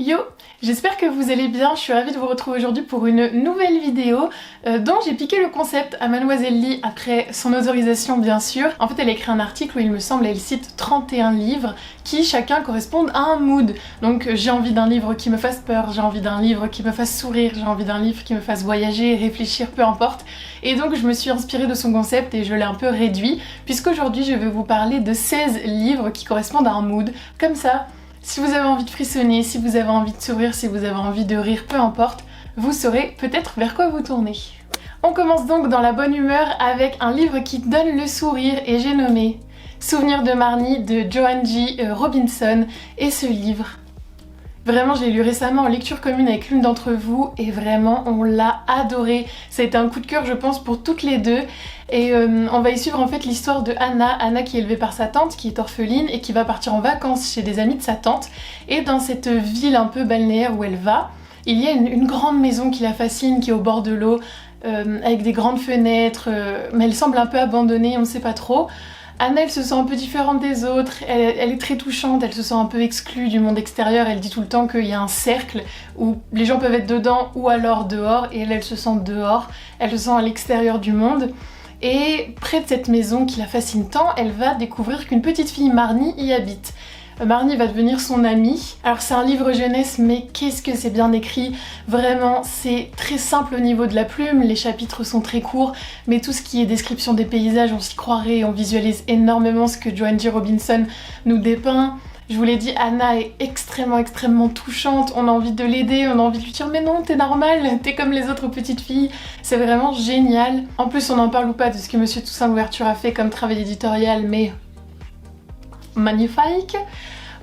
Yo, j'espère que vous allez bien, je suis ravie de vous retrouver aujourd'hui pour une nouvelle vidéo dont j'ai piqué le concept à Mademoiselle Lee après son autorisation bien sûr. En fait elle a écrit un article où il me semble elle cite 31 livres qui chacun correspondent à un mood. Donc j'ai envie d'un livre qui me fasse peur, j'ai envie d'un livre qui me fasse sourire, j'ai envie d'un livre qui me fasse voyager, réfléchir, peu importe. Et donc je me suis inspirée de son concept et je l'ai un peu réduit puisqu'aujourd'hui je vais vous parler de 16 livres qui correspondent à un mood. Comme ça, si vous avez envie de frissonner, si vous avez envie de sourire, si vous avez envie de rire, peu importe, vous saurez peut-être vers quoi vous tourner. On commence donc dans la bonne humeur avec un livre qui donne le sourire et j'ai nommé Souvenirs de Marnie de Joanne J. Robinson. Et ce livre, vraiment je l'ai lu récemment en lecture commune avec l'une d'entre vous et vraiment on l'a adoré. Ça a été un coup de cœur je pense pour toutes les deux. Et on va y suivre en fait l'histoire de Anna qui est élevée par sa tante, qui est orpheline et qui va partir en vacances chez des amis de sa tante. Et dans cette ville un peu balnéaire où elle va, il y a une grande maison qui la fascine, qui est au bord de l'eau, avec des grandes fenêtres, mais elle semble un peu abandonnée, on ne sait pas trop. Anna elle se sent un peu différente des autres, elle est très touchante, elle se sent un peu exclue du monde extérieur, elle dit tout le temps qu'il y a un cercle où les gens peuvent être dedans ou alors dehors et elle se sent dehors, elle se sent à l'extérieur du monde. Et près de cette maison qui la fascine tant, elle va découvrir qu'une petite fille, Marnie, y habite. Marnie va devenir son amie. Alors c'est un livre jeunesse, mais qu'est-ce que c'est bien écrit. Vraiment, c'est très simple au niveau de la plume, les chapitres sont très courts, mais tout ce qui est description des paysages, on s'y croirait, on visualise énormément ce que Joanne J. Robinson nous dépeint. Je vous l'ai dit, Anna est extrêmement touchante, on a envie de l'aider, on a envie de lui dire mais non, t'es normale, t'es comme les autres petites filles, c'est vraiment génial. En plus on n'en parle ou pas de ce que Monsieur Toussaint Louverture a fait comme travail éditorial, mais magnifique.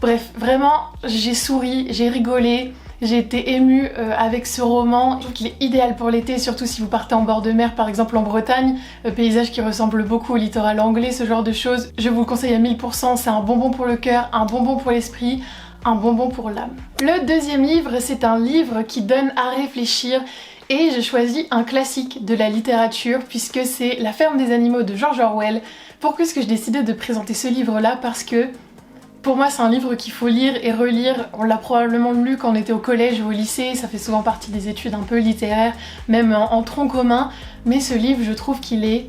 Bref, vraiment j'ai souri, j'ai rigolé, j'ai été émue avec ce roman. Je trouve qu'il est idéal pour l'été, surtout si vous partez en bord de mer, par exemple en Bretagne, paysage qui ressemble beaucoup au littoral anglais, ce genre de choses. Je vous le conseille à 1000%, c'est un bonbon pour le cœur, un bonbon pour l'esprit, un bonbon pour l'âme. Le deuxième livre, c'est un livre qui donne à réfléchir et j'ai choisi un classique de la littérature puisque c'est La ferme des animaux de George Orwell. Pourquoi est-ce que j'ai décidé de présenter ce livre-là? Parce que pour moi c'est un livre qu'il faut lire et relire, on l'a probablement lu quand on était au collège ou au lycée, ça fait souvent partie des études un peu littéraires, même en tronc commun, mais ce livre je trouve qu'il est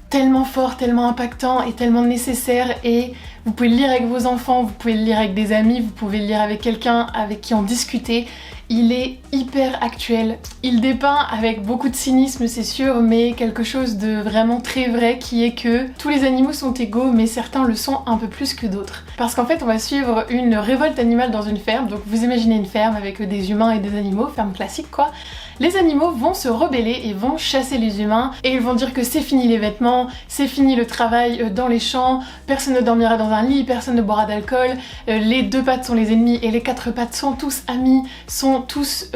tellement fort, tellement impactant et tellement nécessaire et vous pouvez le lire avec vos enfants, vous pouvez le lire avec des amis, vous pouvez le lire avec quelqu'un avec qui en discuter. Il est hyper actuel, il dépeint avec beaucoup de cynisme c'est sûr, mais quelque chose de vraiment très vrai qui est que tous les animaux sont égaux mais certains le sont un peu plus que d'autres. Parce qu'en fait on va suivre une révolte animale dans une ferme, donc vous imaginez une ferme avec des humains et des animaux, ferme classique quoi. Les animaux vont se rebeller et vont chasser les humains et ils vont dire que c'est fini les vêtements, c'est fini le travail dans les champs, personne ne dormira dans un lit, personne ne boira d'alcool, les deux pattes sont les ennemis et les quatre pattes sont tous amis, sont tous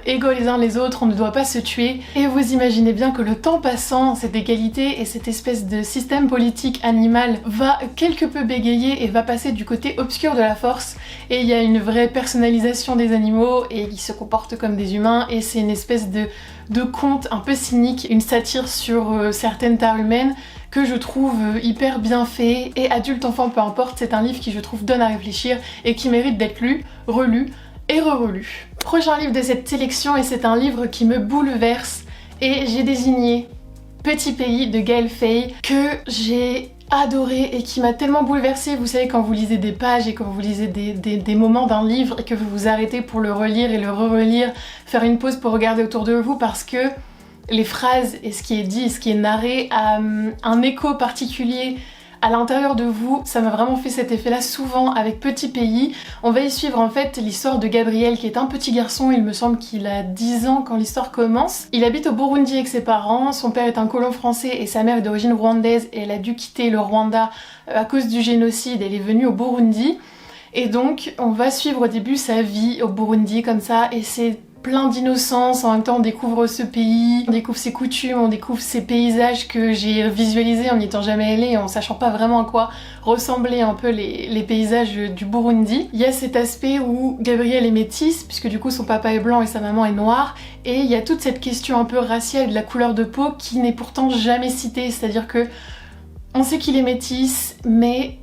égaux les uns les autres, on ne doit pas se tuer. Et vous imaginez bien que le temps passant, cette égalité et cette espèce de système politique animal va quelque peu bégayer et va passer du côté obscur de la force et il y a une vraie personnalisation des animaux et ils se comportent comme des humains et c'est une espèce de conte un peu cynique, une satire sur certaines tares humaines que je trouve hyper bien fait et adulte, enfant, peu importe, c'est un livre qui je trouve donne à réfléchir et qui mérite d'être lu, relu et re-relu. Prochain livre de cette sélection et c'est un livre qui me bouleverse et j'ai désigné Petit pays de Gaël Faye que j'ai adoré et qui m'a tellement bouleversée. Vous savez quand vous lisez des pages et quand vous lisez des moments d'un livre et que vous vous arrêtez pour le relire et le re-relire, faire une pause pour regarder autour de vous parce que les phrases et ce qui est dit et ce qui est narré a un écho particulier à l'intérieur de vous. Ça m'a vraiment fait cet effet là souvent avec Petit pays. On va y suivre en fait l'histoire de Gabriel qui est un petit garçon, il me semble qu'il a 10 ans quand l'histoire commence. Il habite au Burundi avec ses parents, son père est un colon français et sa mère est d'origine rwandaise et elle a dû quitter le Rwanda à cause du génocide, elle est venue au Burundi. Et donc on va suivre au début sa vie au Burundi comme ça et c'est plein d'innocence, en même temps on découvre ce pays, on découvre ses coutumes, on découvre ces paysages que j'ai visualisés en n'y étant jamais allée, en sachant pas vraiment à quoi ressemblaient un peu les paysages du Burundi. Il y a cet aspect où Gabriel est métisse, puisque du coup son papa est blanc et sa maman est noire, et il y a toute cette question un peu raciale de la couleur de peau qui n'est pourtant jamais citée, c'est-à-dire que on sait qu'il est métisse, mais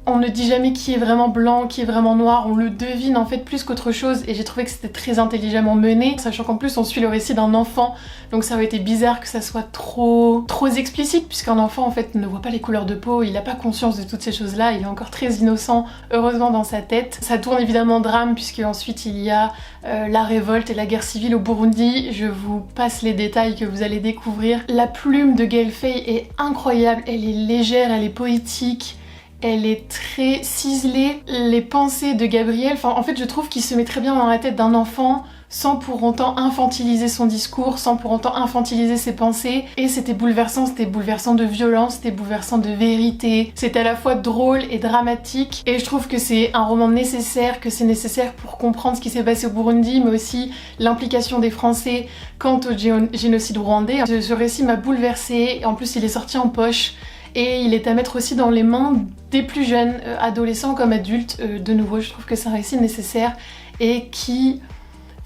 on ne dit jamais qui est vraiment blanc, qui est vraiment noir, on le devine en fait plus qu'autre chose et j'ai trouvé que c'était très intelligemment mené, sachant qu'en plus on suit le récit d'un enfant, donc ça aurait été bizarre que ça soit trop explicite puisqu'un enfant en fait ne voit pas les couleurs de peau, il n'a pas conscience de toutes ces choses-là, il est encore très innocent, heureusement dans sa tête. Ça tourne évidemment drame puisque ensuite il y a la révolte et la guerre civile au Burundi, je vous passe les détails que vous allez découvrir. La plume de Gaël Faye est incroyable, elle est légère, elle est poétique, elle est très ciselée. Les pensées de Gabriel, en fait je trouve qu'il se met très bien dans la tête d'un enfant sans pour autant infantiliser son discours, sans pour autant infantiliser ses pensées. Et c'était bouleversant de violence, c'était bouleversant de vérité. C'est à la fois drôle et dramatique. Et je trouve que c'est un roman nécessaire, que c'est nécessaire pour comprendre ce qui s'est passé au Burundi, mais aussi l'implication des Français quant au génocide rwandais. Ce récit m'a bouleversée, en plus il est sorti en poche. Et il est à mettre aussi dans les mains des plus jeunes, adolescents comme adultes. De nouveau, je trouve que c'est un récit nécessaire et qui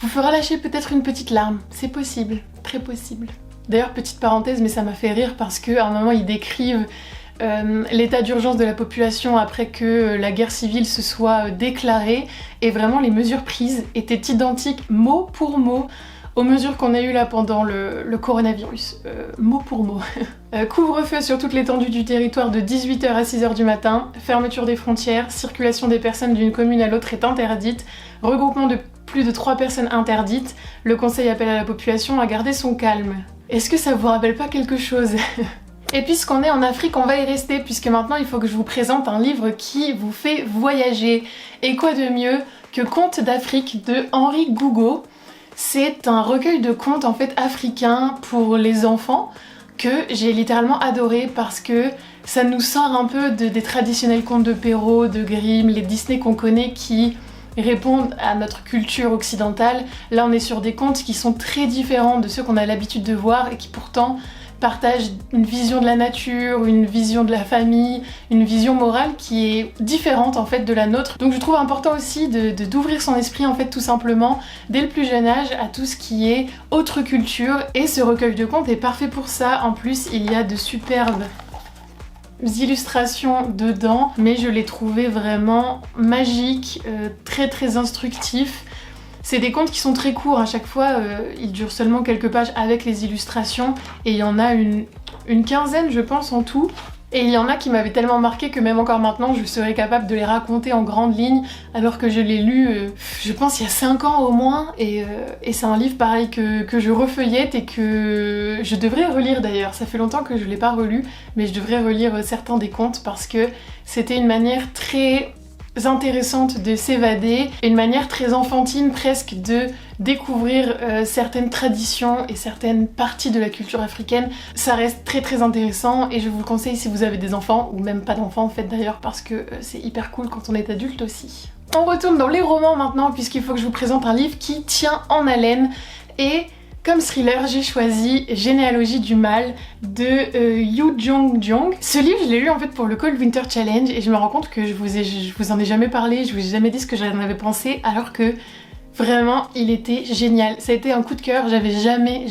vous fera lâcher peut-être une petite larme. C'est possible, très possible. D'ailleurs, petite parenthèse, mais ça m'a fait rire parce qu'à un moment, ils décrivent l'état d'urgence de la population après que la guerre civile se soit déclarée. Et vraiment, les mesures prises étaient identiques, mot pour mot, aux mesures qu'on a eues là pendant le coronavirus, mot pour mot. Couvre-feu sur toute l'étendue du territoire de 18h à 6h du matin, fermeture des frontières, circulation des personnes d'une commune à l'autre est interdite, regroupement de plus de 3 personnes interdites, le conseil appelle à la population à garder son calme. Est-ce que ça vous rappelle pas quelque chose? Et puisqu'on est en Afrique, on va y rester, puisque maintenant il faut que je vous présente un livre qui vous fait voyager. Et quoi de mieux que Contes d'Afrique de Henri Gougaud. C'est un recueil de contes en fait africains pour les enfants que j'ai littéralement adoré parce que ça nous sort un peu des traditionnels contes de Perrault, de Grimm, les Disney qu'on connaît qui répondent à notre culture occidentale. Là on est sur des contes qui sont très différents de ceux qu'on a l'habitude de voir et qui pourtant partagent une vision de la nature, une vision de la famille, une vision morale qui est différente en fait de la nôtre. Donc je trouve important aussi d'ouvrir son esprit en fait tout simplement dès le plus jeune âge à tout ce qui est autre culture et ce recueil de contes est parfait pour ça. En plus il y a de superbes illustrations dedans, mais je l'ai trouvé vraiment magique, très instructif. C'est des contes qui sont très courts, à chaque fois ils durent seulement quelques pages avec les illustrations et il y en a une quinzaine je pense en tout. Et il y en a qui m'avaient tellement marqué que même encore maintenant je serais capable de les raconter en grandes lignes alors que je l'ai lu je pense il y a 5 ans au moins et c'est un livre pareil que je refeuillette et que je devrais relire d'ailleurs. Ça fait longtemps que je l'ai pas relu mais je devrais relire certains des contes parce que c'était une manière très intéressante de s'évader, une manière très enfantine presque de découvrir certaines traditions et certaines parties de la culture africaine. Ça reste très intéressant et je vous le conseille si vous avez des enfants ou même pas d'enfants en fait d'ailleurs parce que c'est hyper cool quand on est adulte aussi. On retourne dans les romans maintenant puisqu'il faut que je vous présente un livre qui tient en haleine et comme thriller, j'ai choisi Généalogie du mal de Yu Jong. Ce livre, je l'ai lu en fait pour le Cold Winter Challenge et je me rends compte que je vous en ai jamais parlé, je vous ai jamais dit ce que j'en avais pensé alors que vraiment il était génial. Ça a été un coup de cœur, j'avais jamais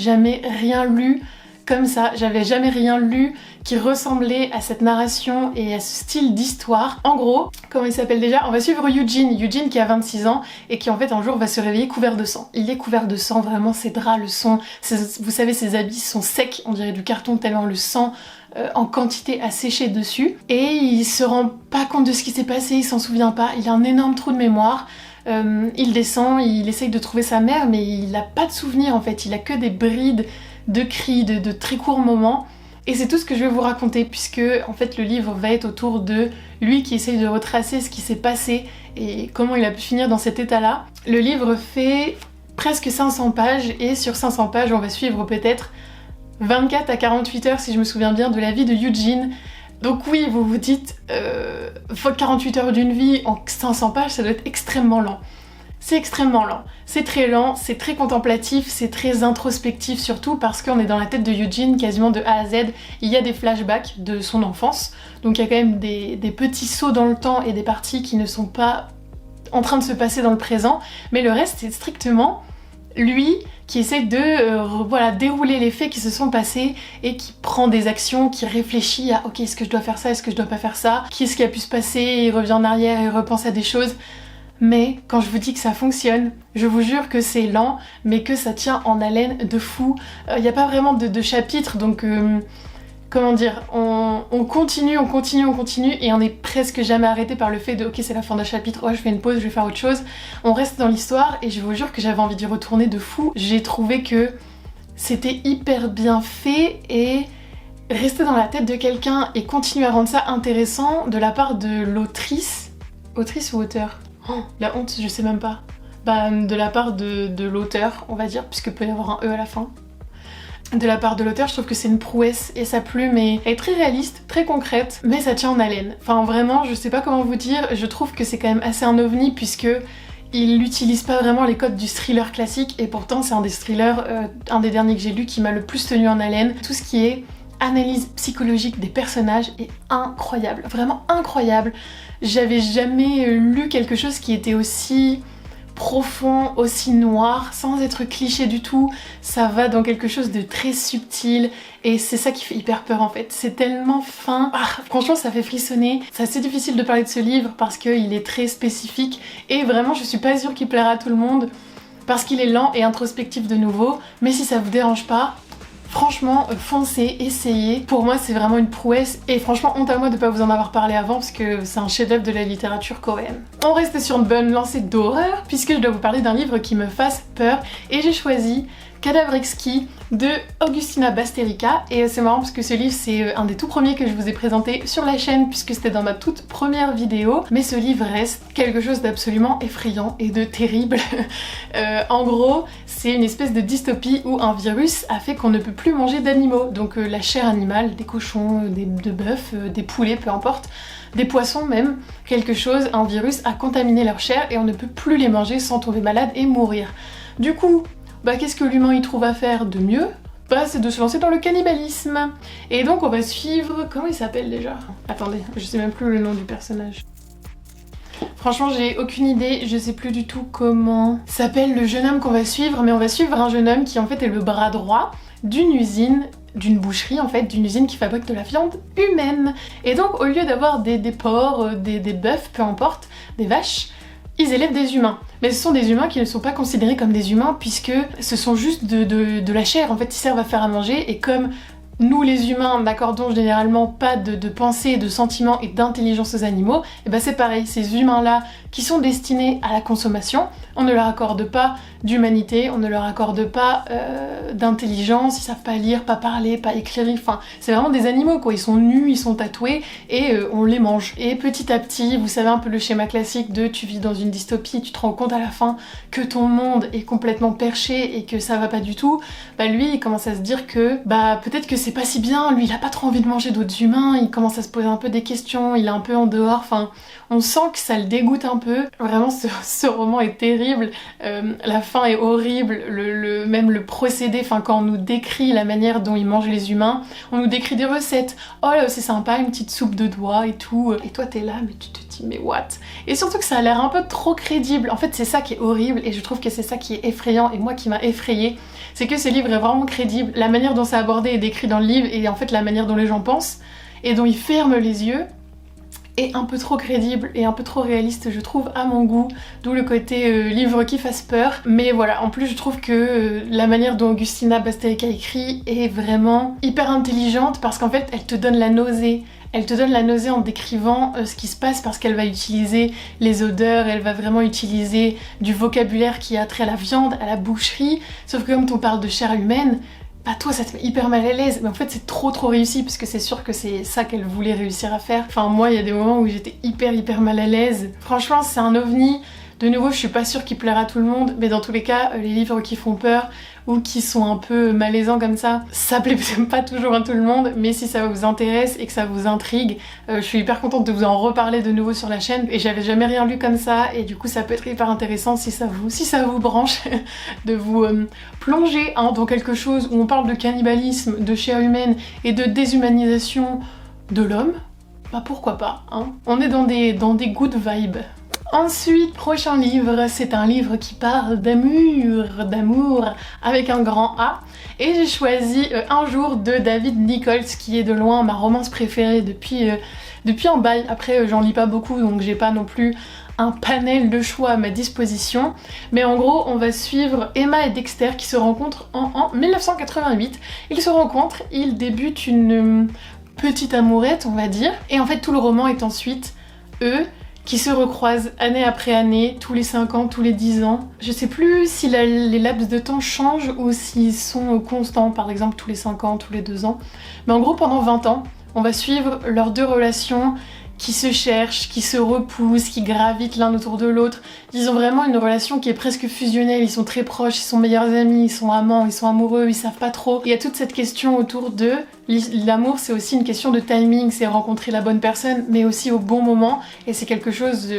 rien lu comme ça, j'avais jamais rien lu qui ressemblait à cette narration et à ce style d'histoire. En gros, comment il s'appelle déjà? On va suivre Eugene qui a 26 ans et qui en fait un jour va se réveiller couvert de sang. Il est couvert de sang, vraiment ses draps, le sang, vous savez ses habits sont secs, on dirait du carton tellement le sang en quantité a séché dessus. Et il se rend pas compte de ce qui s'est passé, il s'en souvient pas, il a un énorme trou de mémoire. Il descend, il essaye de trouver sa mère mais il a pas de souvenir en fait, il a que des brides de cris, de très courts moments. Et c'est tout ce que je vais vous raconter puisque en fait le livre va être autour de lui qui essaye de retracer ce qui s'est passé et comment il a pu finir dans cet état-là. Le livre fait presque 500 pages et sur 500 pages on va suivre peut-être 24 à 48 heures si je me souviens bien de la vie de Eugene. Donc oui, vous vous dites 48 heures d'une vie en 500 pages ça doit être extrêmement lent. C'est extrêmement lent, c'est très contemplatif, c'est très introspectif surtout parce qu'on est dans la tête de Eugene quasiment de A à Z. Il y a des flashbacks de son enfance, donc il y a quand même des petits sauts dans le temps et des parties qui ne sont pas en train de se passer dans le présent, mais le reste c'est strictement lui qui essaie de voilà, dérouler les faits qui se sont passés et qui prend des actions, qui réfléchit à ok, est-ce que je dois faire ça, est-ce que je dois pas faire ça, qu'est-ce qui a pu se passer, il revient en arrière et repense à des choses. Mais quand je vous dis que ça fonctionne, je vous jure que c'est lent, mais que ça tient en haleine de fou. Il n'y a pas vraiment de chapitre, donc comment dire, on continue, et on n'est presque jamais arrêté par le fait de ok, c'est la fin d'un chapitre, oh je fais une pause, je vais faire autre chose. On reste dans l'histoire et je vous jure que j'avais envie d'y retourner de fou. J'ai trouvé que c'était hyper bien fait et rester dans la tête de quelqu'un et continuer à rendre ça intéressant de la part de l'autrice. Autrice ou auteur ? Oh, la honte, je sais même pas. Bah, de la part de l'auteur, on va dire, puisque peut y avoir un E à la fin. De la part de l'auteur, je trouve que c'est une prouesse et sa plume est très réaliste, très concrète, mais ça tient en haleine. Enfin vraiment, je sais pas comment vous dire, je trouve que c'est quand même assez un ovni puisque il n'utilise pas vraiment les codes du thriller classique et pourtant c'est un des thrillers, un des derniers que j'ai lu qui m'a le plus tenu en haleine. Tout ce qui est analyse psychologique des personnages est incroyable, vraiment incroyable. J'avais jamais lu quelque chose qui était aussi profond, aussi noir, sans être cliché du tout. Ça va dans quelque chose de très subtil et c'est ça qui fait hyper peur en fait. C'est tellement fin. Ah, franchement ça fait frissonner. C'est assez difficile de parler de ce livre parce qu'il est très spécifique et vraiment je suis pas sûre qu'il plaira à tout le monde parce qu'il est lent et introspectif de nouveau. Mais si ça vous dérange pas, franchement, foncez, essayez. Pour moi, c'est vraiment une prouesse et franchement, honte à moi de pas vous en avoir parlé avant parce que c'est un chef-d'œuvre de la littérature coréenne. On reste sur une bonne lancée d'horreur puisque je dois vous parler d'un livre qui me fasse peur et j'ai choisi Cadavre exquis de Augustina Basterrica et c'est marrant parce que ce livre c'est un des tout premiers que je vous ai présenté sur la chaîne puisque c'était dans ma toute première vidéo, mais ce livre reste quelque chose d'absolument effrayant et de terrible. En gros, c'est une espèce de dystopie où un virus a fait qu'on ne peut plus manger d'animaux, donc la chair animale, des cochons, de bœufs, des poulets, peu importe, des poissons même, quelque chose, un virus a contaminé leur chair et on ne peut plus les manger sans tomber malade et mourir. Du coup, bah qu'est-ce que l'humain y trouve à faire de mieux ? Bah c'est de se lancer dans le cannibalisme. Et donc on va suivre... Comment il s'appelle déjà ? Attendez, je sais même plus le nom du personnage. Franchement j'ai aucune idée, je sais plus du tout comment s'appelle le jeune homme qu'on va suivre, mais on va suivre un jeune homme qui en fait est le bras droit d'une usine, d'une boucherie en fait, d'une usine qui fabrique de la viande humaine. Et donc au lieu d'avoir des porcs, des bœufs, peu importe, des vaches, ils élèvent des humains. Mais ce sont des humains qui ne sont pas considérés comme des humains puisque ce sont juste de la chair, en fait ils servent à faire à manger et comme nous les humains n'accordons généralement pas de pensée, de sentiments et d'intelligence aux animaux, et ben c'est pareil, ces humains-là qui sont destinés à la consommation, on ne leur accorde pas d'humanité, on ne leur accorde pas d'intelligence, ils savent pas lire, pas parler, pas écrire, enfin c'est vraiment des animaux quoi, ils sont nus, ils sont tatoués et on les mange. Et petit à petit, vous savez un peu le schéma classique de tu vis dans une dystopie, tu te rends compte à la fin que ton monde est complètement perché et que ça va pas du tout, bah lui il commence à se dire que bah peut-être que c'est pas si bien, lui il a pas trop envie de manger d'autres humains, il commence à se poser un peu des questions, il est un peu en dehors, enfin on sent que ça le dégoûte un peu. Vraiment ce roman est terrible, la fin est horrible, même le procédé, enfin quand on nous décrit la manière dont ils mangent les humains, on nous décrit des recettes, oh là c'est sympa, une petite soupe de doigts et tout, et toi t'es là mais tu te dis mais what? Et surtout que ça a l'air un peu trop crédible, en fait c'est ça qui est horrible et je trouve que c'est ça qui est effrayant et moi qui m'a effrayée, c'est que ce livre est vraiment crédible, la manière dont c'est abordé et décrit dans le livre et en fait la manière dont les gens pensent et dont ils ferment les yeux est un peu trop crédible et un peu trop réaliste je trouve à mon goût, d'où le côté livre qui fasse peur. Mais voilà, en plus je trouve que la manière dont Augustina Basterrica écrit est vraiment hyper intelligente parce qu'en fait elle te donne la nausée. Elle te donne la nausée en décrivant ce qui se passe parce qu'elle va utiliser les odeurs, elle va vraiment utiliser du vocabulaire qui a trait à la viande, à la boucherie, sauf que comme on parle de chair humaine, bah toi ça te met hyper mal à l'aise, mais en fait c'est trop réussi parce que c'est sûr que c'est ça qu'elle voulait réussir à faire. Enfin moi il y a des moments où j'étais hyper mal à l'aise. Franchement c'est un ovni. De nouveau je suis pas sûre qu'il plaira à tout le monde, mais dans tous les cas les livres qui font peur ou qui sont un peu malaisants comme ça plaît pas toujours à tout le monde, mais si ça vous intéresse et que ça vous intrigue, je suis hyper contente de vous en reparler de nouveau sur la chaîne et j'avais jamais rien lu comme ça et du coup ça peut être hyper intéressant si ça vous branche de vous plonger dans quelque chose où on parle de cannibalisme, de chair humaine et de déshumanisation de l'homme, bah pourquoi pas, hein. On est dans des good vibes. Ensuite, prochain livre, c'est un livre qui parle d'amour avec un grand A. Et j'ai choisi Un jour de David Nichols, qui est de loin ma romance préférée depuis un bail. Après, j'en lis pas beaucoup, donc j'ai pas non plus un panel de choix à ma disposition. Mais en gros, on va suivre Emma et Dexter qui se rencontrent en 1988. Ils se rencontrent, ils débutent une petite amourette, on va dire. Et en fait, tout le roman est ensuite eux qui se recroisent année après année, tous les 5 ans, tous les 10 ans. Je sais plus si les laps de temps changent ou s'ils sont constants, par exemple tous les 5 ans, tous les 2 ans. Mais en gros, pendant 20 ans, on va suivre leurs deux relations qui se cherchent, qui se repoussent, qui gravitent l'un autour de l'autre. Ils ont vraiment une relation qui est presque fusionnelle, ils sont très proches, ils sont meilleurs amis, ils sont amants, ils sont amoureux, ils savent pas trop. Il y a toute cette question autour d'eux. L'amour, c'est aussi une question de timing, c'est rencontrer la bonne personne, mais aussi au bon moment. Et c'est quelque chose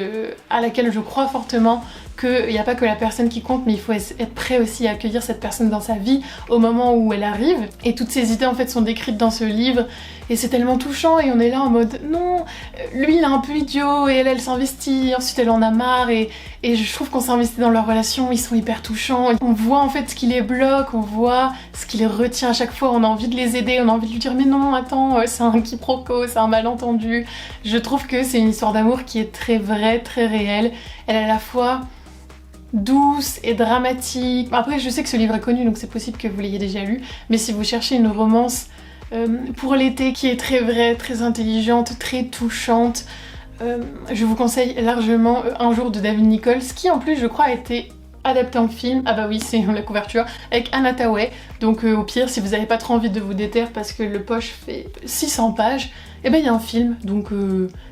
à laquelle je crois fortement, qu'il n'y a pas que la personne qui compte, mais il faut être prêt aussi à accueillir cette personne dans sa vie au moment où elle arrive. Et toutes ces idées en fait sont décrites dans ce livre, et c'est tellement touchant, et on est là en mode non, lui il est un peu idiot, et elle s'investit, ensuite elle en a marre, et je trouve qu'on s'investit dans leur relation, ils sont hyper touchants. On voit en fait ce qui les bloque, on voit ce qui les retient à chaque fois, on a envie de les aider, on a envie de lui dire mais non, attends, c'est un quiproquo, c'est un malentendu. Je trouve que c'est une histoire d'amour qui est très vraie, très réelle. Elle est à la fois douce et dramatique. Après, je sais que ce livre est connu, donc c'est possible que vous l'ayez déjà lu, mais si vous cherchez une romance pour l'été qui est très vraie, très intelligente, très touchante, je vous conseille largement Un jour de David Nichols, qui en plus je crois a été adapté en film. Ah bah oui, c'est la couverture, avec Anna Thaouet. Donc au pire, si vous n'avez pas trop envie de vous déterre parce que le poche fait 600 pages, et ben il y a un film, donc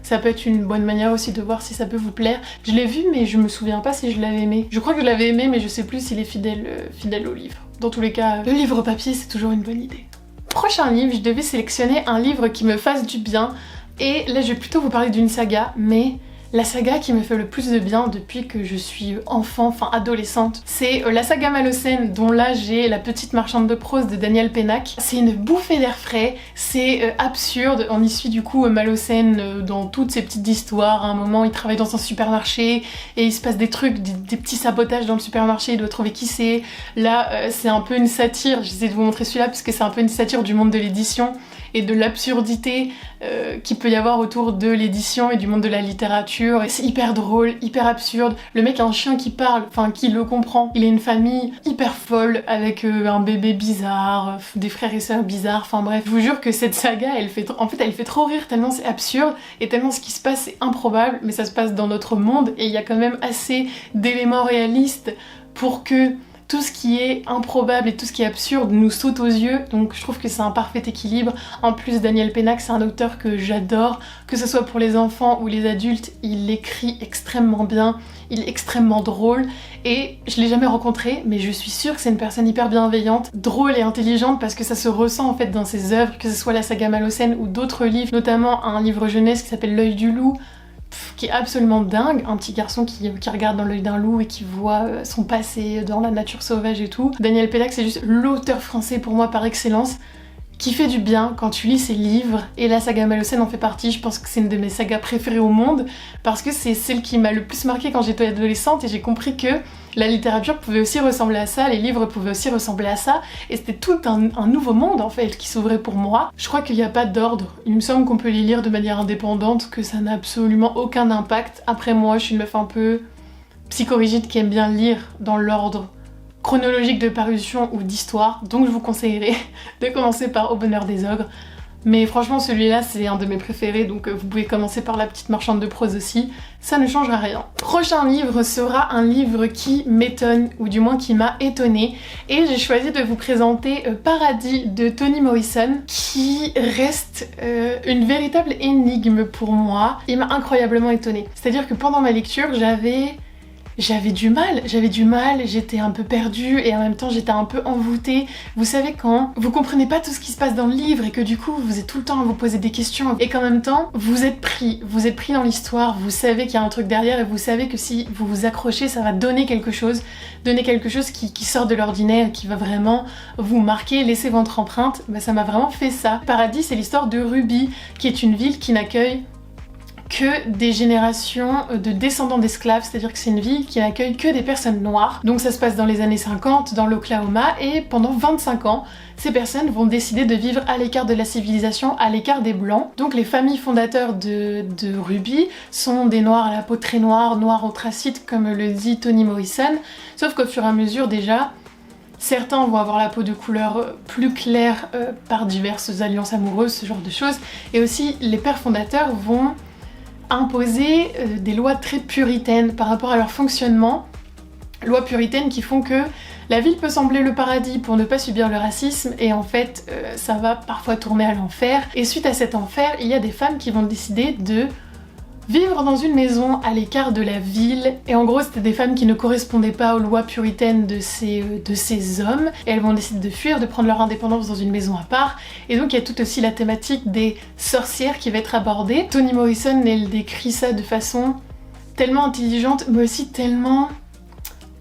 ça peut être une bonne manière aussi de voir si ça peut vous plaire. Je l'ai vu mais je me souviens pas si je l'avais aimé. Je crois que je l'avais aimé mais je sais plus s'il est fidèle au livre. Dans tous les cas, le livre papier c'est toujours une bonne idée. Prochain livre, je devais sélectionner un livre qui me fasse du bien, et là je vais plutôt vous parler d'une saga, mais la saga qui me fait le plus de bien depuis que je suis enfant, enfin adolescente, c'est la saga Malocène, dont là j'ai La petite marchande de prose de Daniel Pénac. C'est une bouffée d'air frais, c'est absurde, on y suit du coup Malocène dans toutes ces petites histoires. À un moment il travaille dans un supermarché et il se passe des trucs, des petits sabotages dans le supermarché, il doit trouver qui c'est. Là c'est un peu une satire, j'essaie de vous montrer celui-là parce que c'est un peu une satire du monde de l'édition et de l'absurdité qu'il peut y avoir autour de l'édition et du monde de la littérature. Et c'est hyper drôle, hyper absurde. Le mec a un chien qui parle, enfin qui le comprend. Il a une famille hyper folle avec un bébé bizarre, des frères et sœurs bizarres, enfin bref. Je vous jure que cette saga, elle fait trop rire tellement c'est absurde et tellement ce qui se passe c'est improbable, mais ça se passe dans notre monde et il y a quand même assez d'éléments réalistes pour que tout ce qui est improbable et tout ce qui est absurde nous saute aux yeux, donc je trouve que c'est un parfait équilibre. En plus, Daniel Pénac, c'est un auteur que j'adore, que ce soit pour les enfants ou les adultes, il écrit extrêmement bien, il est extrêmement drôle, et je l'ai jamais rencontré, mais je suis sûre que c'est une personne hyper bienveillante, drôle et intelligente, parce que ça se ressent en fait dans ses œuvres, que ce soit la saga Malocène ou d'autres livres, notamment un livre jeunesse qui s'appelle L'œil du loup, qui est absolument dingue, un petit garçon qui regarde dans l'œil d'un loup et qui voit son passé dans la nature sauvage et tout. Daniel Pénac, c'est juste l'auteur français pour moi par excellence, qui fait du bien quand tu lis ses livres, et la saga Malocène en fait partie. Je pense que c'est une de mes sagas préférées au monde, parce que c'est celle qui m'a le plus marquée quand j'étais adolescente, et j'ai compris que la littérature pouvait aussi ressembler à ça, les livres pouvaient aussi ressembler à ça, et c'était tout un nouveau monde en fait qui s'ouvrait pour moi. Je crois qu'il n'y a pas d'ordre, il me semble qu'on peut les lire de manière indépendante, que ça n'a absolument aucun impact. Après moi, je suis une meuf un peu psychorigide qui aime bien lire dans l'ordre chronologique de parution ou d'histoire, donc je vous conseillerais de commencer par Au bonheur des ogres. Mais franchement celui-là c'est un de mes préférés, donc vous pouvez commencer par La petite marchande de prose aussi, ça ne changera rien. Prochain livre sera un livre qui m'étonne, ou du moins qui m'a étonnée, et j'ai choisi de vous présenter Paradis de Toni Morrison, qui reste une véritable énigme pour moi. Il m'a incroyablement étonnée. C'est-à-dire que pendant ma lecture j'avais du mal, j'étais un peu perdue et en même temps j'étais un peu envoûtée. Vous savez quand vous comprenez pas tout ce qui se passe dans le livre et que du coup vous êtes tout le temps à vous poser des questions et qu'en même temps vous êtes pris dans l'histoire, vous savez qu'il y a un truc derrière et vous savez que si vous vous accrochez ça va donner quelque chose qui sort de l'ordinaire, qui va vraiment vous marquer, laisser votre empreinte. Bah, ça m'a vraiment fait ça. Paradis, c'est l'histoire de Ruby, qui est une ville qui n'accueille que des générations de descendants d'esclaves, c'est-à-dire que c'est une ville qui n'accueille que des personnes noires. Donc ça se passe dans les années 50 dans l'Oklahoma et pendant 25 ans, ces personnes vont décider de vivre à l'écart de la civilisation, à l'écart des blancs. Donc les familles fondateurs de Ruby sont des noirs à la peau très noire, noirs anthracite comme le dit Toni Morrison, sauf qu'au fur et à mesure déjà, certains vont avoir la peau de couleur plus claire par diverses alliances amoureuses, ce genre de choses, et aussi les pères fondateurs vont imposer des lois très puritaines par rapport à leur fonctionnement, lois puritaines qui font que la ville peut sembler le paradis pour ne pas subir le racisme et en fait ça va parfois tourner à l'enfer, et suite à cet enfer il y a des femmes qui vont décider de vivre dans une maison à l'écart de la ville, et en gros c'était des femmes qui ne correspondaient pas aux lois puritaines de ces hommes, et elles vont décider de fuir, de prendre leur indépendance dans une maison à part, et donc il y a tout aussi la thématique des sorcières qui va être abordée. Toni Morrison, elle décrit ça de façon tellement intelligente, mais aussi tellement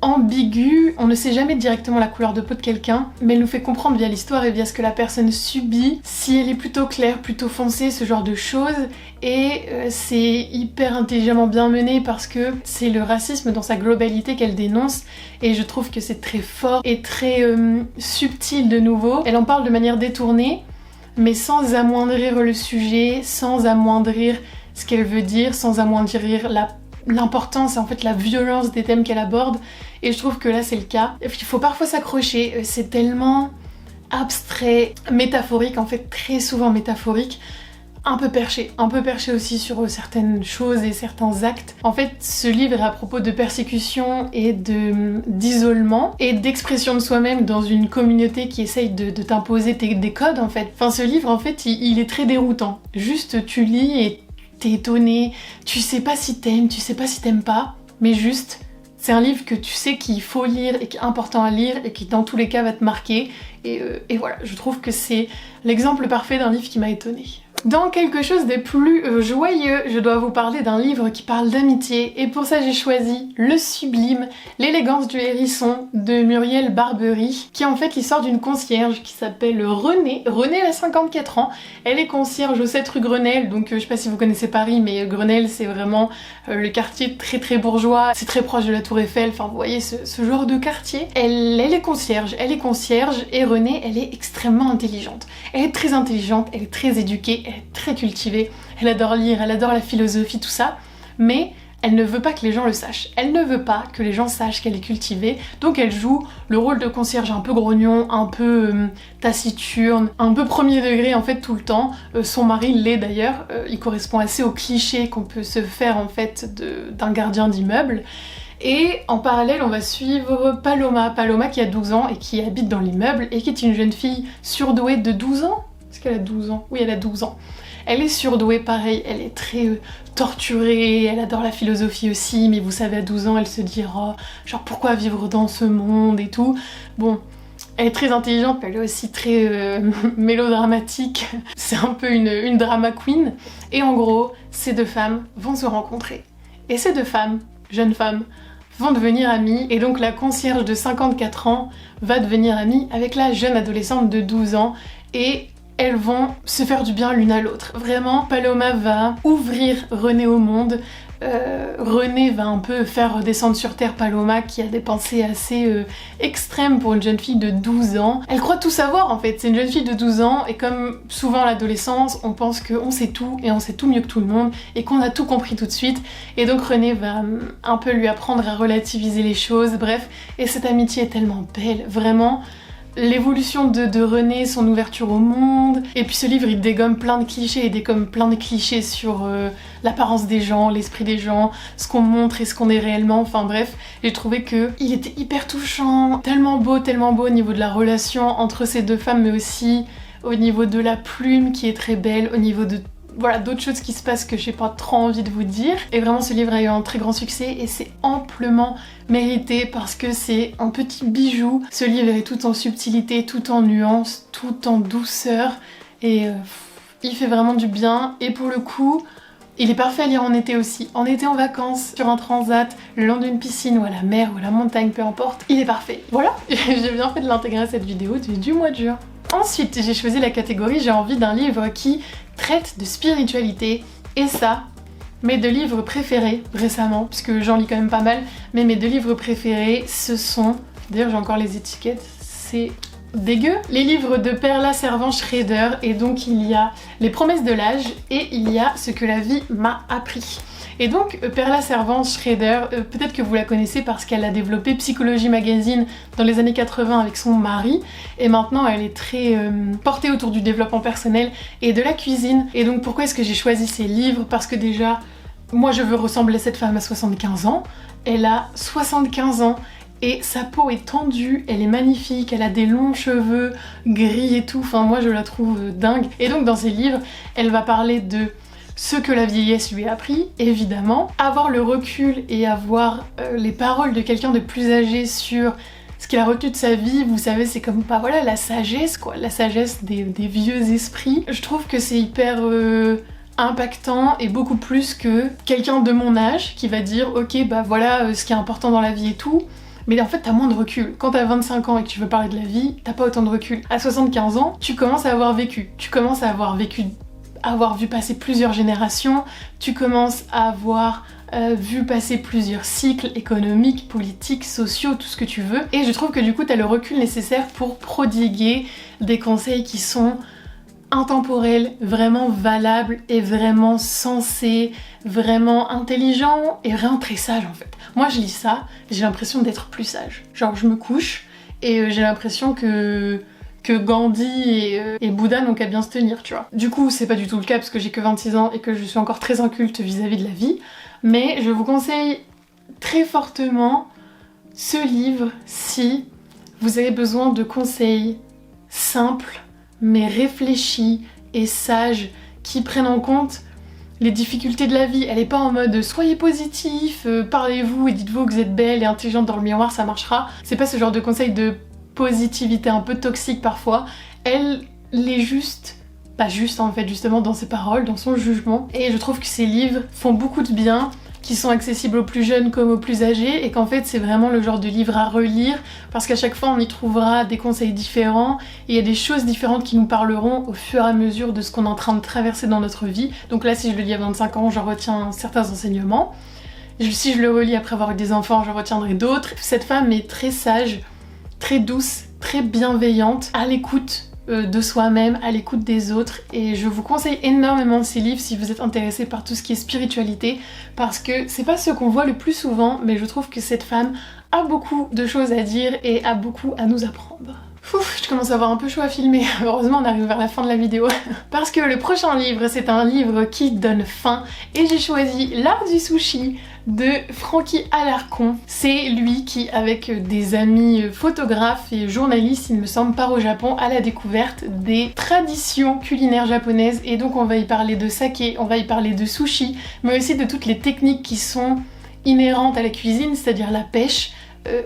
ambiguë. On ne sait jamais directement la couleur de peau de quelqu'un, mais elle nous fait comprendre via l'histoire et via ce que la personne subit, si elle est plutôt claire, plutôt foncée, ce genre de choses, et c'est hyper intelligemment bien mené parce que c'est le racisme dans sa globalité qu'elle dénonce, et je trouve que c'est très fort et très subtil de nouveau. Elle en parle de manière détournée, mais sans amoindrir le sujet, sans amoindrir ce qu'elle veut dire, sans amoindrir l'importance et en fait la violence des thèmes qu'elle aborde, et je trouve que là c'est le cas. Il faut parfois s'accrocher, c'est tellement abstrait, métaphorique, en fait très souvent métaphorique, un peu perché aussi sur certaines choses et certains actes. En fait ce livre est à propos de persécution et d'isolement et d'expression de soi-même dans une communauté qui essaye de t'imposer des codes en fait. Enfin ce livre en fait il est très déroutant, juste tu lis et t'es étonné, tu sais pas si t'aimes, tu sais pas si t'aimes pas, mais juste, c'est un livre que tu sais qu'il faut lire et qui est important à lire et qui dans tous les cas va te marquer, et voilà, je trouve que c'est l'exemple parfait d'un livre qui m'a étonnée. Dans quelque chose de plus joyeux, je dois vous parler d'un livre qui parle d'amitié, et pour ça j'ai choisi Le Sublime, l'élégance du hérisson de Muriel Barbery, qui est en fait l'histoire d'une concierge qui s'appelle Renée. Renée a 54 ans, elle est concierge au 7 rue Grenelle, donc je sais pas si vous connaissez Paris, mais Grenelle c'est vraiment le quartier très très bourgeois, c'est très proche de la Tour Eiffel, enfin vous voyez ce genre de quartier. Elle est concierge, et Renée elle est extrêmement intelligente. Elle est très intelligente, elle est très éduquée, elle est très cultivée, elle adore lire, elle adore la philosophie, tout ça, mais elle ne veut pas que les gens le sachent. Elle ne veut pas que les gens sachent qu'elle est cultivée, donc elle joue le rôle de concierge un peu grognon, un peu taciturne, un peu premier degré en fait tout le temps. Son mari l'est d'ailleurs, il correspond assez au cliché qu'on peut se faire en fait d'un gardien d'immeuble. Et en parallèle, on va suivre Paloma qui a 12 ans et qui habite dans l'immeuble et qui est une jeune fille surdouée de 12 ans. Est-ce qu'elle a 12 ans? Oui, elle a 12 ans. Elle est surdouée, pareil, elle est très torturée, elle adore la philosophie aussi, mais vous savez, à 12 ans, elle se dit oh, genre pourquoi vivre dans ce monde et tout. Bon, elle est très intelligente, mais elle est aussi très mélodramatique. C'est un peu une drama queen. Et en gros, ces deux femmes vont se rencontrer. Et ces deux femmes, jeunes femmes, vont devenir amies, et donc la concierge de 54 ans va devenir amie avec la jeune adolescente de 12 ans, et elles vont se faire du bien l'une à l'autre. Vraiment, Paloma va ouvrir Renée au monde. Renée va un peu faire redescendre sur terre Paloma, qui a des pensées assez extrêmes pour une jeune fille de 12 ans. Elle croit tout savoir en fait, c'est une jeune fille de 12 ans, et comme souvent à l'adolescence, on pense qu'on sait tout, et on sait tout mieux que tout le monde, et qu'on a tout compris tout de suite, et donc Renée va un peu lui apprendre à relativiser les choses, bref, et cette amitié est tellement belle, vraiment. L'évolution de Renée, son ouverture au monde, et puis ce livre il dégomme plein de clichés, il dégomme plein de clichés sur l'apparence des gens, l'esprit des gens, ce qu'on montre et ce qu'on est réellement, enfin bref, j'ai trouvé que il était hyper touchant, tellement beau au niveau de la relation entre ces deux femmes, mais aussi au niveau de la plume qui est très belle, au niveau de voilà, d'autres choses qui se passent que j'ai pas trop envie de vous dire. Et vraiment ce livre a eu un très grand succès et c'est amplement mérité parce que c'est un petit bijou. Ce livre est tout en subtilité, tout en nuances, tout en douceur, et il fait vraiment du bien. Et pour le coup, il est parfait à lire en été aussi. En été, en vacances, sur un transat, le long d'une piscine ou à la mer ou à la montagne, peu importe, il est parfait. Voilà, j'ai bien fait de l'intégrer à cette vidéo du mois de juin. Ensuite, j'ai choisi la catégorie j'ai envie d'un livre qui traite de spiritualité, et ça, Mes 2 livres préférés récemment, puisque j'en lis quand même pas mal, mais mes 2 livres préférés, ce sont... D'ailleurs j'ai encore les étiquettes, c'est dégueu. Les livres de Perla Servan-Schreiber, et donc il y a Les promesses de l'âge et il y a Ce que la vie m'a appris. Et donc Perla Servan-Schreiber, peut-être que vous la connaissez parce qu'elle a développé Psychologie Magazine dans les années 80 avec son mari, et maintenant elle est très portée autour du développement personnel et de la cuisine. Et donc pourquoi est-ce que j'ai choisi ces livres? Parce que déjà, moi je veux ressembler à cette femme à 75 ans, elle a 75 ans, et sa peau est tendue, elle est magnifique, elle a des longs cheveux gris et tout, enfin moi je la trouve dingue. Et donc dans ces livres, elle va parler de ce que la vieillesse lui a appris, évidemment, avoir le recul et avoir les paroles de quelqu'un de plus âgé sur ce qu'il a retenu de sa vie, vous savez, c'est comme, bah voilà, la sagesse quoi, la sagesse des vieux esprits. Je trouve que c'est hyper... impactant et beaucoup plus que quelqu'un de mon âge qui va dire ok bah voilà ce qui est important dans la vie et tout, mais en fait t'as moins de recul. Quand t'as 25 ans et que tu veux parler de la vie, t'as pas autant de recul. À 75 ans, tu commences à avoir vécu, tu commences à avoir vu passer plusieurs générations, tu commences à avoir vu passer plusieurs cycles économiques, politiques, sociaux, tout ce que tu veux, et je trouve que du coup t'as le recul nécessaire pour prodiguer des conseils qui sont intemporel, vraiment valable et vraiment sensé, vraiment intelligent et vraiment très sage en fait. Moi je lis ça, j'ai l'impression d'être plus sage. Genre je me couche et j'ai l'impression que Gandhi et Bouddha n'ont qu'à bien se tenir, tu vois. Du coup c'est pas du tout le cas parce que j'ai que 26 ans et que je suis encore très inculte vis-à-vis de la vie, mais je vous conseille très fortement ce livre si vous avez besoin de conseils simples mais réfléchis et sages, qui prennent en compte les difficultés de la vie. Elle est pas en mode soyez positif, parlez-vous et dites-vous que vous êtes belle et intelligente dans le miroir, ça marchera. C'est pas ce genre de conseil de positivité un peu toxique parfois. Elle l'est juste, pas juste en fait, justement dans ses paroles, dans son jugement. Et je trouve que ces livres font beaucoup de bien, qui sont accessibles aux plus jeunes comme aux plus âgés, et qu'en fait c'est vraiment le genre de livre à relire parce qu'à chaque fois on y trouvera des conseils différents et il y a des choses différentes qui nous parleront au fur et à mesure de ce qu'on est en train de traverser dans notre vie. Donc là si je le lis à 25 ans, j'en retiens certains enseignements. Si je le relis après avoir eu des enfants, j'en retiendrai d'autres. Cette femme est très sage, très douce, très bienveillante, à l'écoute de soi-même, à l'écoute des autres, et je vous conseille énormément ces livres si vous êtes intéressé par tout ce qui est spiritualité, parce que c'est pas ce qu'on voit le plus souvent, mais je trouve que cette femme a beaucoup de choses à dire et a beaucoup à nous apprendre. Ouf, je commence à avoir un peu chaud à filmer, heureusement on arrive vers la fin de la vidéo. Parce que le prochain livre, c'est un livre qui donne faim, et j'ai choisi L'art du sushi de Francky Alarcon. C'est lui qui, avec des amis photographes et journalistes, il me semble, part au Japon à la découverte des traditions culinaires japonaises, et donc on va y parler de saké, on va y parler de sushi, mais aussi de toutes les techniques qui sont inhérentes à la cuisine, c'est-à-dire la pêche,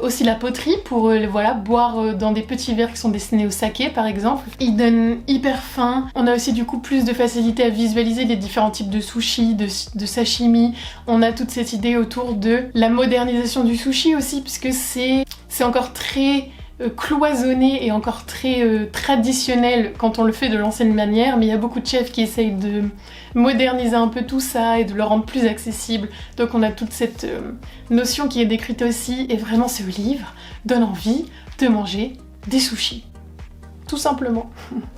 aussi la poterie pour voilà, boire dans des petits verres qui sont destinés au saké par exemple. Il donne hyper faim. On a aussi du coup plus de facilité à visualiser les différents types de sushi, de sashimi. On a toute cette idée autour de la modernisation du sushi aussi, puisque c'est encore très cloisonné et encore très traditionnel quand on le fait de l'ancienne manière, mais il y a beaucoup de chefs qui essayent de moderniser un peu tout ça et de le rendre plus accessible. Donc on a toute cette notion qui est décrite aussi, et vraiment ce livre donne envie de manger des sushis. Tout simplement.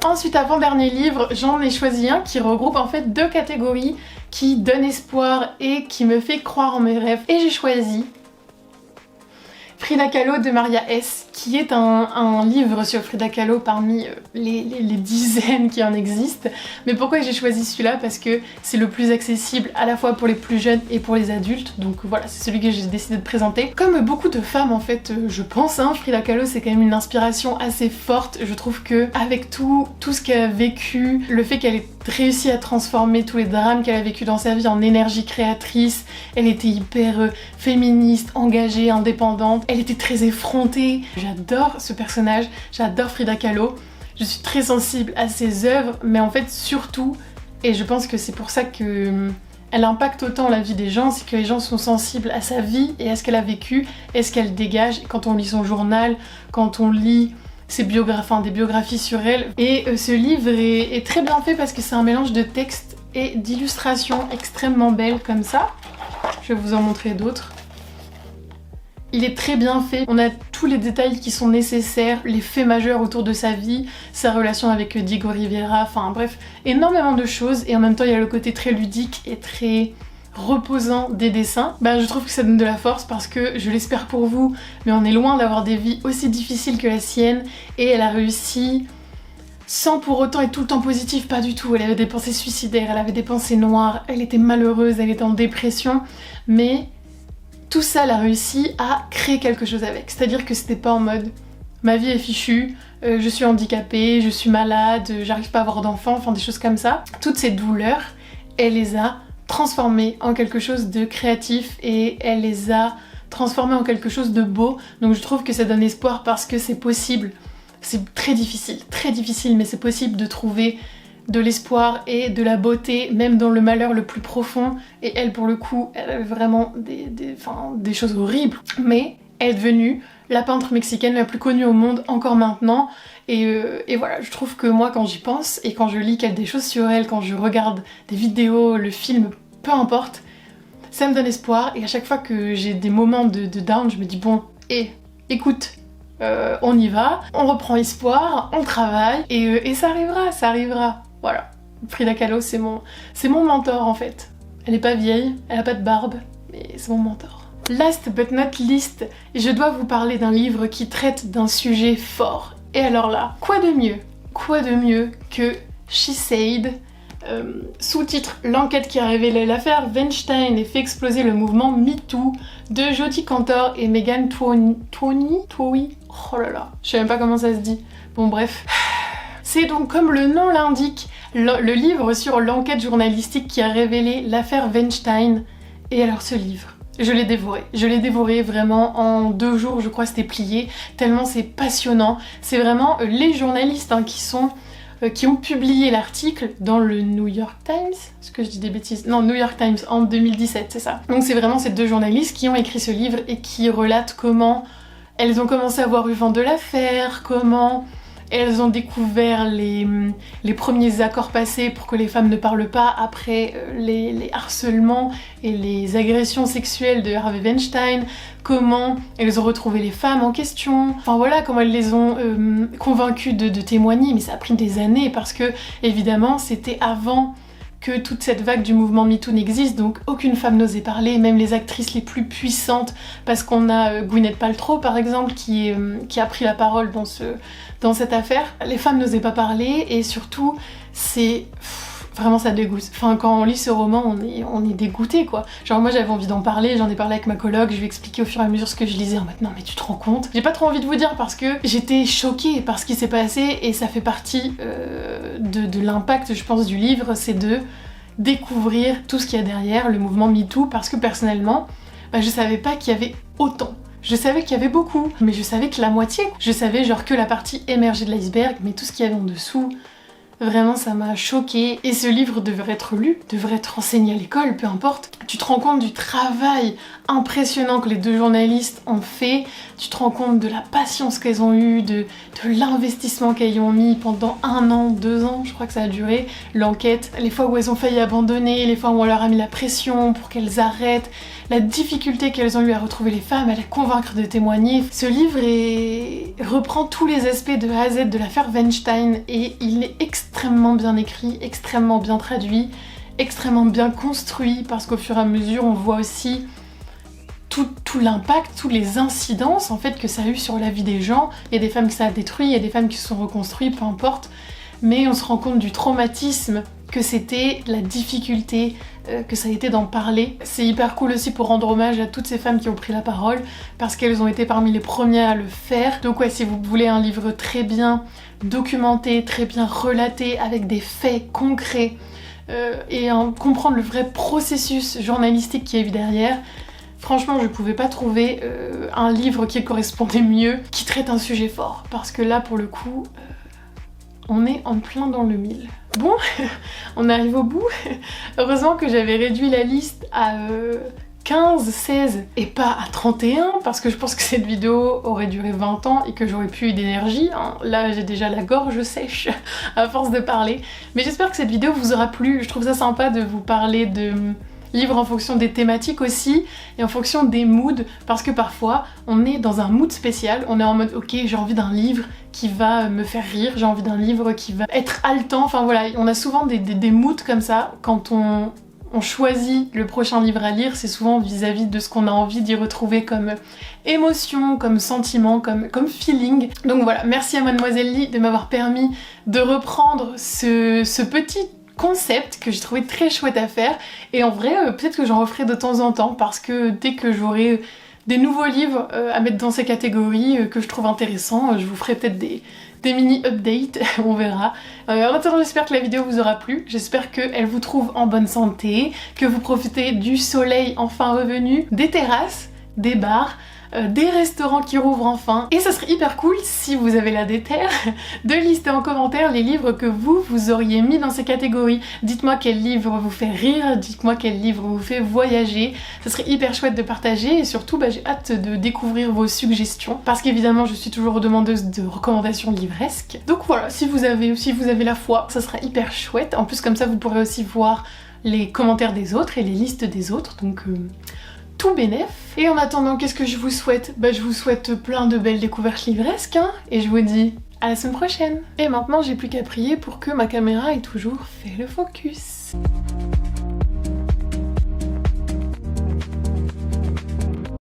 Ensuite, avant-dernier livre, j'en ai choisi un qui regroupe en fait 2 catégories qui donnent espoir et qui me fait croire en mes rêves. Et j'ai choisi Frida Kahlo de Maria S, qui est un livre sur Frida Kahlo parmi les dizaines qui en existent. Mais pourquoi j'ai choisi celui-là? Parce que c'est le plus accessible à la fois pour les plus jeunes et pour les adultes. Donc voilà, c'est celui que j'ai décidé de présenter. Comme beaucoup de femmes en fait, je pense, hein, Frida Kahlo c'est quand même une inspiration assez forte. Je trouve que avec tout ce qu'elle a vécu, le fait qu'elle ait réussi à transformer tous les drames qu'elle a vécu dans sa vie en énergie créatrice, elle était hyper féministe, engagée, indépendante, elle était très effrontée. J'adore ce personnage, j'adore Frida Kahlo, je suis très sensible à ses œuvres, mais en fait surtout, et je pense que c'est pour ça que elle impacte autant la vie des gens, c'est que les gens sont sensibles à sa vie et à ce qu'elle a vécu et ce qu'elle dégage. Et quand on lit son journal, quand on lit ses biographies, des biographies sur elle. Et ce livre est très bien fait parce que c'est un mélange de textes et d'illustrations extrêmement belles comme ça. Je vais vous en montrer d'autres. Il est très bien fait, on a tous les détails qui sont nécessaires, les faits majeurs autour de sa vie, sa relation avec Diego Rivera, enfin bref, énormément de choses, et en même temps il y a le côté très ludique et très reposant des dessins. Je trouve que ça donne de la force parce que, je l'espère pour vous, mais on est loin d'avoir des vies aussi difficiles que la sienne, et elle a réussi sans pour autant être tout le temps positive, pas du tout. Elle avait des pensées suicidaires, elle avait des pensées noires, elle était malheureuse, elle était en dépression, mais tout ça, elle a réussi à créer quelque chose avec. C'est-à-dire que c'était pas en mode ma vie est fichue, je suis handicapée, je suis malade, j'arrive pas à avoir d'enfants, enfin des choses comme ça. Toutes ces douleurs, elle les a transformées en quelque chose de créatif et elle les a transformées en quelque chose de beau. Donc je trouve que ça donne espoir parce que c'est possible. C'est très difficile, mais c'est possible de trouver de l'espoir et de la beauté, même dans le malheur le plus profond. Et elle, pour le coup, elle avait vraiment des choses horribles. Mais elle est devenue la peintre mexicaine la plus connue au monde, encore maintenant. Et voilà, je trouve que moi, quand j'y pense, et quand je lis des choses sur elle, quand je regarde des vidéos, le film, peu importe, ça me donne espoir. Et à chaque fois que j'ai des moments de down, je me dis bon, écoute, on y va, on reprend espoir, on travaille, et ça arrivera. Voilà, Frida Kahlo, c'est mon mentor en fait. Elle est pas vieille, elle a pas de barbe, mais c'est mon mentor. Last but not least, je dois vous parler d'un livre qui traite d'un sujet fort. Et alors là, quoi de mieux que She Said, sous-titre L'enquête qui a révélé l'affaire Weinstein et fait exploser le mouvement MeToo de Jodi Kantor et Megan Twohey. Oh là là, je sais même pas comment ça se dit. Bon bref. C'est donc, comme le nom l'indique, le livre sur l'enquête journalistique qui a révélé l'affaire Weinstein. Et alors ce livre, je l'ai dévoré vraiment en 2 jours, je crois c'était plié, tellement c'est passionnant. C'est vraiment les journalistes qui ont publié l'article dans le New York Times, est-ce que je dis des bêtises? Non, New York Times en 2017, c'est ça. Donc c'est vraiment ces 2 journalistes qui ont écrit ce livre et qui relatent comment elles ont commencé à avoir eu vent de l'affaire, comment elles ont découvert les premiers accords passés pour que les femmes ne parlent pas après les harcèlements et les agressions sexuelles de Harvey Weinstein, comment elles ont retrouvé les femmes en question, enfin voilà, comment elles les ont convaincues de témoigner, mais ça a pris des années parce que évidemment c'était avant que toute cette vague du mouvement MeToo n'existe, donc aucune femme n'osait parler, même les actrices les plus puissantes, parce qu'on a Gwyneth Paltrow par exemple qui a pris la parole dans cette affaire. Les femmes n'osaient pas parler et surtout c'est vraiment ça dégoûte. Enfin quand on lit ce roman on est dégoûté quoi. Genre moi j'avais envie d'en parler, j'en ai parlé avec ma coloc, je lui ai expliqué au fur et à mesure ce que je lisais en mode non mais tu te rends compte. J'ai pas trop envie de vous dire parce que j'étais choquée par ce qui s'est passé et ça fait partie de l'impact je pense du livre, c'est de découvrir tout ce qu'il y a derrière le mouvement MeToo parce que personnellement je savais pas qu'il y avait autant. Je savais qu'il y avait beaucoup, mais je savais que la moitié. Je savais genre que la partie émergée de l'iceberg, mais tout ce qu'il y avait en dessous, vraiment ça m'a choquée. Et ce livre devrait être lu, devrait être enseigné à l'école, peu importe. Tu te rends compte du travail impressionnant que les 2 journalistes ont fait, tu te rends compte de la patience qu'elles ont eue, de l'investissement qu'elles y ont mis pendant 1 an, 2 ans, je crois que ça a duré, l'enquête, les fois où elles ont failli abandonner, les fois où on leur a mis la pression pour qu'elles arrêtent, la difficulté qu'elles ont eu à retrouver les femmes, à les convaincre de témoigner. Ce livre reprend tous les aspects de A à Z de l'affaire Weinstein et il est extrêmement bien écrit, extrêmement bien traduit, extrêmement bien construit parce qu'au fur et à mesure on voit aussi tout l'impact, toutes les incidences en fait que ça a eu sur la vie des gens. Il y a des femmes que ça a détruit, il y a des femmes qui se sont reconstruites, peu importe, mais on se rend compte du traumatisme que c'était, la difficulté que ça a été d'en parler. C'est hyper cool aussi pour rendre hommage à toutes ces femmes qui ont pris la parole parce qu'elles ont été parmi les premières à le faire. Donc ouais, si vous voulez un livre très bien documenté, très bien relaté avec des faits concrets et comprendre le vrai processus journalistique qui est derrière, franchement je pouvais pas trouver un livre qui correspondait mieux, qui traite un sujet fort parce que là pour le coup on est en plein dans le mille. Bon, on arrive au bout. Heureusement que j'avais réduit la liste à 15, 16 et pas à 31 parce que je pense que cette vidéo aurait duré 20 ans et que j'aurais plus eu d'énergie. Hein. Là j'ai déjà la gorge sèche à force de parler. Mais j'espère que cette vidéo vous aura plu. Je trouve ça sympa de vous parler de livres en fonction des thématiques aussi et en fonction des moods parce que parfois on est dans un mood spécial, on est en mode ok j'ai envie d'un livre qui va me faire rire, j'ai envie d'un livre qui va être haletant, enfin voilà, on a souvent des moods comme ça quand on choisit le prochain livre à lire, c'est souvent vis-à-vis de ce qu'on a envie d'y retrouver comme émotion, comme sentiment, comme feeling. Donc voilà, merci à Mademoiselle Lee de m'avoir permis de reprendre ce petit concept que j'ai trouvé très chouette à faire. Et en vrai, peut-être que j'en referai de temps en temps parce que dès que j'aurai des nouveaux livres à mettre dans ces catégories que je trouve intéressants, je vous ferai peut-être des mini-updates, on verra. En attendant, j'espère que la vidéo vous aura plu, j'espère qu'elle vous trouve en bonne santé, que vous profitez du soleil enfin revenu, des terrasses, des bars, des restaurants qui rouvrent enfin. Et ça serait hyper cool, si vous avez la déterre, de lister en commentaire les livres que vous auriez mis dans ces catégories. Dites-moi quel livre vous fait rire, dites-moi quel livre vous fait voyager. Ça serait hyper chouette de partager et surtout j'ai hâte de découvrir vos suggestions parce qu'évidemment je suis toujours demandeuse de recommandations livresques. Donc voilà, si vous avez la foi, ça sera hyper chouette. En plus comme ça vous pourrez aussi voir les commentaires des autres et les listes des autres, donc tout bénef. Et en attendant, qu'est-ce que je vous souhaite? Je vous souhaite plein de belles découvertes livresques, hein, et je vous dis à la semaine prochaine. Et maintenant, j'ai plus qu'à prier pour que ma caméra ait toujours fait le focus.